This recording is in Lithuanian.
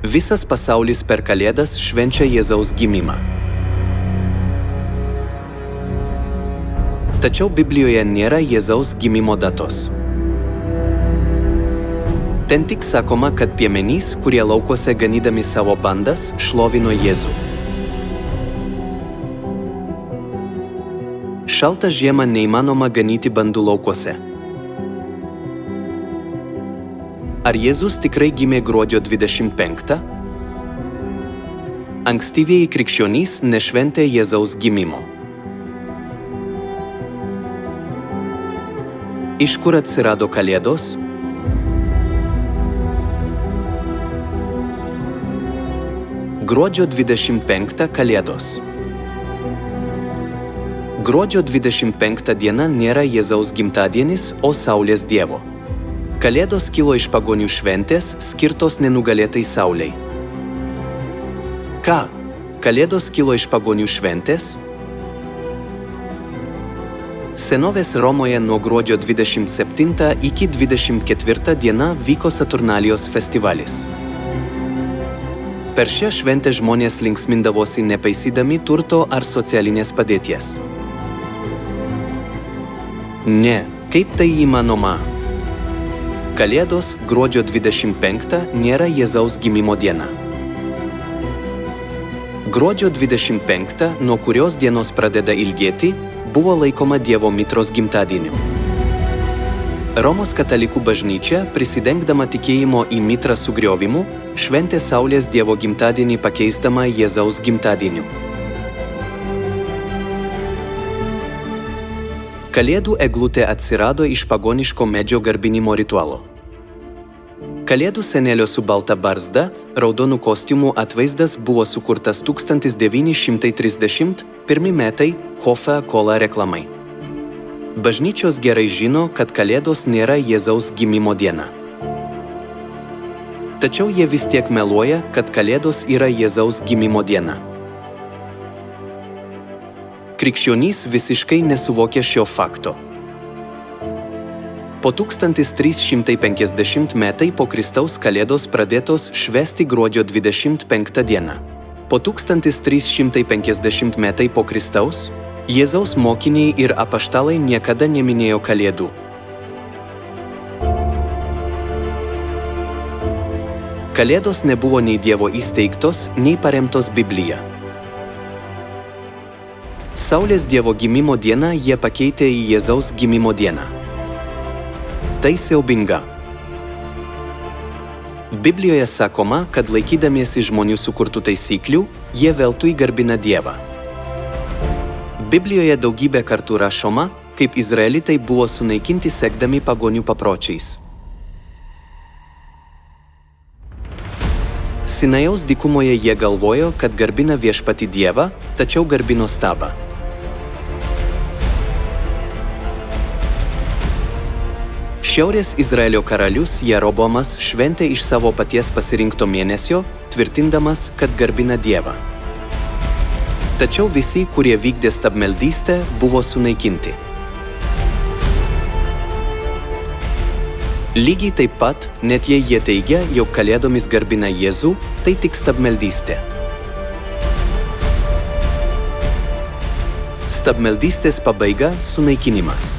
Visas pasaulis per Kalėdas švenčia Jėzaus gimimą. Tačiau Biblijoje nėra Jėzaus gimimo datos. Ten tik sakoma, kad piemenys, kurie laukuose ganydami savo bandas, šlovino Jėzų. Šaltą žiemą neįmanoma ganyti bandų laukuose. Ar Jėzus tikrai gimė gruodžio 25? Ankstyvieji krikščionys nešventė Jėzaus gimimo. Iš kur atsirado Kalėdos? Gruodžio 25 Kalėdos. Gruodžio 25 diena nėra Jėzaus gimtadienis, o Saulės dievo. Kalėdos kilo iš pagonių šventės, skirtos nenugalėtai Saulei. Ką? Kalėdos kilo iš pagonių šventės? Senovės Romoje nuo gruodžio 27 iki 24 diena vyko Saturnalijos festivalis. Per šią šventę žmonės linksmindavosi nepaisydami turto ar socialinės padėties. Ne, kaip tai įmanoma? Kalėdos gruodžio 25 nėra Jėzaus gimimo diena. Gruodžio 25, nuo kurios dienos pradeda ilgėti, buvo laikoma Dievo Mitros gimtadieniu. Romos katalikų bažnyčia, prisidengdama tikėjimo į Mitrą sugriovimu, šventė Saulės Dievo gimtadienį pakeisdama Jėzaus gimtadieniu. Kalėdų eglutė atsirado iš pagoniško medžio garbinimo ritualo. Kalėdų senelio su balta barzda, raudonų kostiumų atvaizdas buvo sukurtas 1931 metai Coca-Cola reklamai. Bažnyčios gerai žino, kad Kalėdos nėra Jėzaus gimimo diena. Tačiau jie vis tiek meluoja, kad Kalėdos yra Jėzaus gimimo diena. Krikščionys visiškai nesuvokia šio fakto. Po 1350 metai po Kristaus Kalėdos pradėtos švęsti gruodžio 25 dieną. Po 1350 metai po Kristaus Jėzaus mokiniai ir apaštalai niekada neminėjo Kalėdų. Kalėdos nebuvo nei Dievo įsteigtos, nei paremtos Biblija. Saulės Dievo gimimo dieną jie pakeitė į Jėzaus gimimo dieną. Tai siaubinga. Biblijoje sakoma, kad laikydamiesi žmonių sukurtų taisyklių, jie veltui garbina Dievą. Biblijoje daugybę kartų rašoma, kaip izraelitai buvo sunaikinti sekdami pagonių papročiais. Sinajaus dykumoje jie galvojo, kad garbina viešpatį Dievą, tačiau garbino stabą. Šiaurės Izraelio karalius Jeroboamas šventė iš savo paties pasirinkto mėnesio, tvirtindamas, kad garbina Dievą. Tačiau visi, kurie vykdė stabmeldystę, buvo sunaikinti. Lygiai taip pat, net jei jie teigia, jog Kalėdomis garbina Jėzų, tai tik stabmeldystė. Stabmeldystės pabaiga – sunaikinimas.